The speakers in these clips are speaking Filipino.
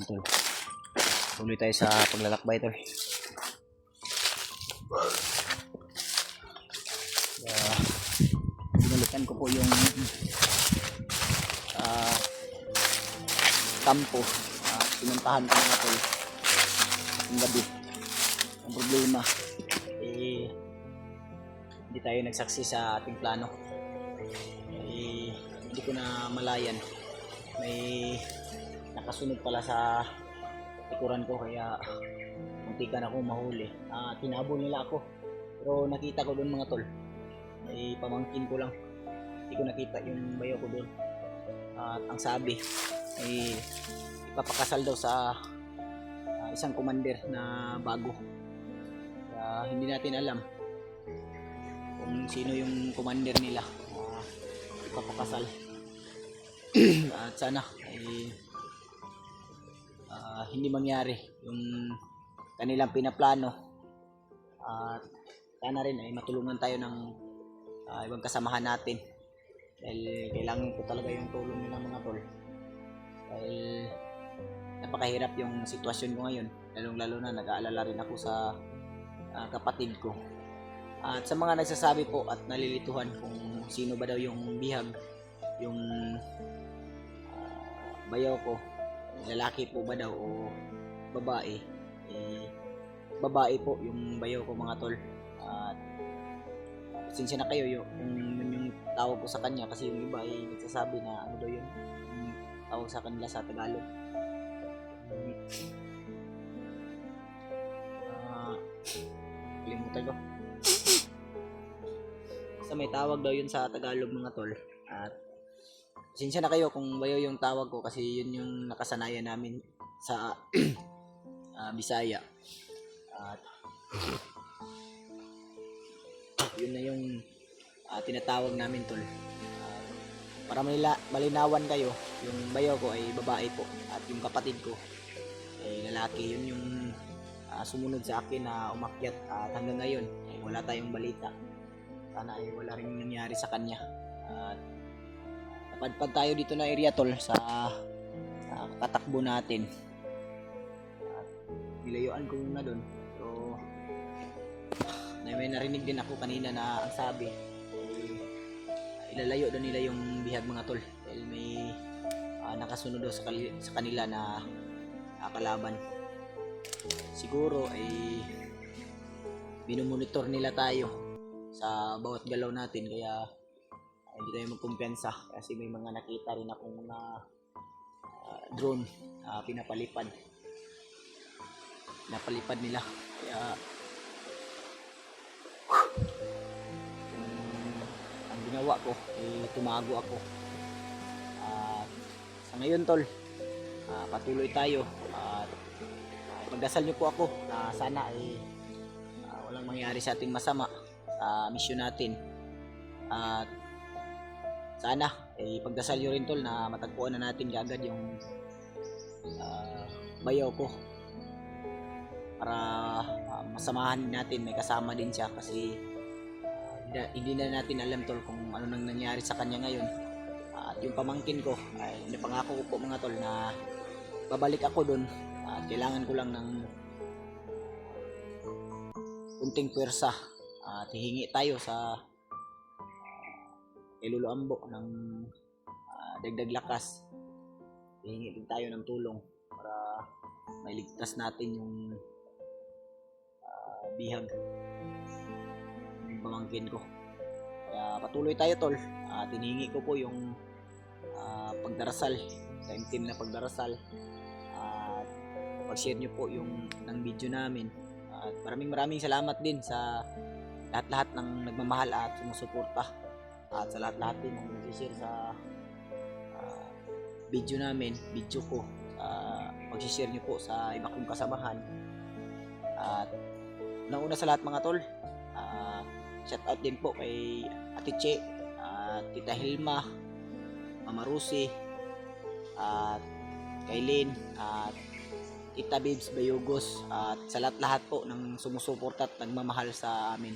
tol. Tuloy tayo sa paglalakbay tol. Binalikan ko po yung kampo. Pinuntahan ko nga tol yung gabi. Ang problema hindi tayo nagsaksi sa ating plano. Hindi ko na malayan may nakasunod pala sa likuran ko, kaya muntikan ako mahuli. Tinabol nila ako, pero nakita ko doon mga tol, ay pamangkin ko lang, hindi ko nakita yung bayo ko doon. At ang sabi ay ipapakasal daw sa isang commander na bago. Hindi natin alam kung sino yung commander nila ipapakasal. At sana ay hindi mangyari yung kanilang pinaplano, at sana rin ay matulungan tayo ng ibang kasamahan natin, dahil kailangan ko talaga yung tulong nila mga tol, dahil napakahirap yung sitwasyon ko ngayon, lalong-lalo na nag-aalala rin ako sa kapatid ko. At sa mga nagsasabi po at nalilituhan kung sino ba daw yung bihag, yung bayaw ko, lalaki po ba daw o babae, babae po yung bayaw ko mga tol. At pasensya na kayo yung tawag ko sa kanya, kasi yung iba ay nagsasabi na ano daw yun yung tawag sa kanila sa Tagalog. Kalimutan ko. Basta may tawag daw yun sa Tagalog mga tol. At pasensya na kayo kung bayo yung tawag ko, kasi yun yung nakasanayan namin sa Bisaya. At yun na yung tinatawag namin tol. Para malinawan kayo, yung bayo ko ay babae po, at yung kapatid ko ay lalaki. Yun yung sumunod sa akin na umakyat, at hanggang ngayon ay wala tayong balita. Sana ay wala rin nangyari sa kanya. At napadpad tayo dito na area tol sa katakbo natin, at nilayuan ko na doon. Pero may narinig din ako kanina na ang sabi ilalayo doon nila yung bihag mga tol, dahil may nakasunod daw sa kanila na kalaban. Siguro ay minumonitor nila tayo sa bawat galaw natin, kaya hindi tayo magkumpiyansa, kasi may mga nakita rin akong mga drone pinapalipad nila. Kaya ang ginawa ko ay tumago ako. Sa ngayon tol, patuloy tayo, at pagdasal niyo po ako na sana ay walang mangyari sa ating masama sa misyon natin. At sana ay pagdasal nyo rin tol na matagpuan na natin kaagad yung bayaw ko, para masamahan natin, may kasama din siya, kasi hindi na natin alam tol kung ano nang nangyari sa kanya ngayon. At yung pamangkin ko ay napangako ko po mga tol na babalik ako dun, at kailangan ko lang ng kunting pwersa, at hihingi tayo sa kay Lolo Ambo ng dagdag lakas. Hihingi din tayo ng tulong para mailigtas natin yung bihag ng pamangkin ko. Kaya patuloy tayo tol, at hinihingi ko po yung pagdarasal, team na pagdarasal, at pag-share nyo po yung ng video namin. At maraming salamat din sa lahat-lahat ng nagmamahal at sumusuporta, at sa lahat-lahat din ng nag-share sa video namin, video ko, pag-share nyo po sa iba kong kasamahan. At una sa lahat mga tol, shout out din po kay Ate Che, Tita Hilma, Mama Rusi, at kay Lynn, at Tita Bibs Bayugos, at sa lahat-lahat po ng sumusuporta at nagmamahal sa amin.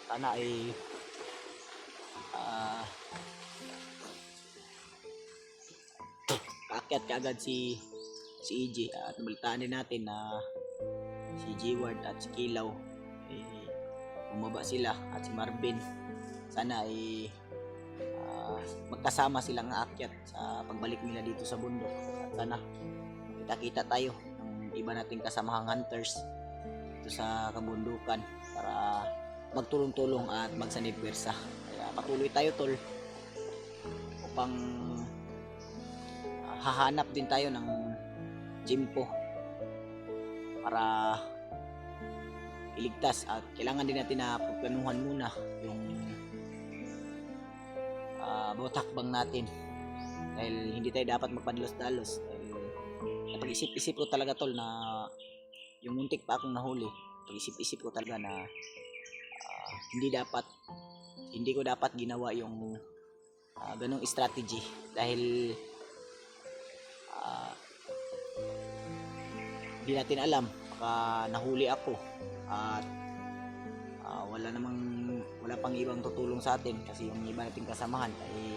Sana ay kaakyat kaagad si si EJ, at nabalitaan din natin na si G-Ward at si Kilaw bumaba sila, at si Marvin sana ay magkasama silang aakyat sa pagbalik nila dito sa bundok, at sana kita-kita tayo ng iba nating kasamahang hunters dito sa kabundukan para magtulong-tulong at magsanib pwersa. Kaya patuloy tayo tol upang hahanap din tayo ng Jimpo para iligtas, at kailangan din natin na pagplanuhan muna yung bawat hakbang natin, dahil hindi tayo dapat magpadalos-dalos. Napag-isip-isip ko talaga tol na yung muntik pa akong nahuli, pag-isip-isip ko talaga na hindi ko dapat ginawa yung ganong strategy, dahil hindi natin alam, baka nahuli ako at wala pang ibang tutulong sa atin, kasi yung iba nating kasamahan ay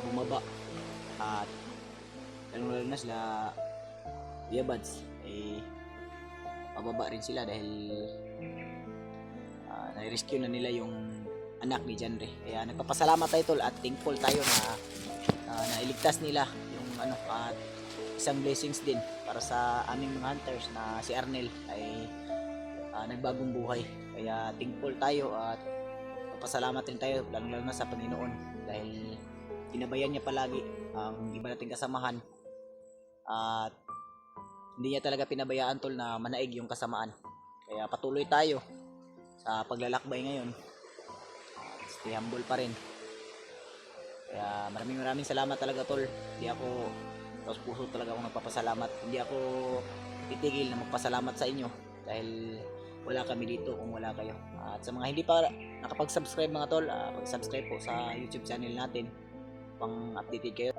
bumaba, at lalo na sila Diabads ay pababa rin sila dahil na-rescue na nila yung anak ni Janre. Kaya nagpapasalamat tayo tol, at thankful tayo na nailigtas nila yung at isang blessings din para sa aming mga hunters na si Arnel ay nagbagong buhay. Kaya thankful tayo at papasalamat rin tayo lalo na sa Panginoon, dahil tinabayan niya palagi ang iba nating kasamahan, at hindi niya talaga pinabayaan tol na manaig yung kasamaan. Kaya patuloy tayo sa paglalakbay ngayon, stay humble pa rin. Kaya maraming salamat talaga tol. Hindi ako tapos puso talaga akong nagpapasalamat. Hindi ako titigil na magpasalamat sa inyo, dahil wala kami dito kung wala kayo. At sa mga hindi pa nakapag-subscribe mga tol, pag-subscribe po sa YouTube channel natin pang updated kayo.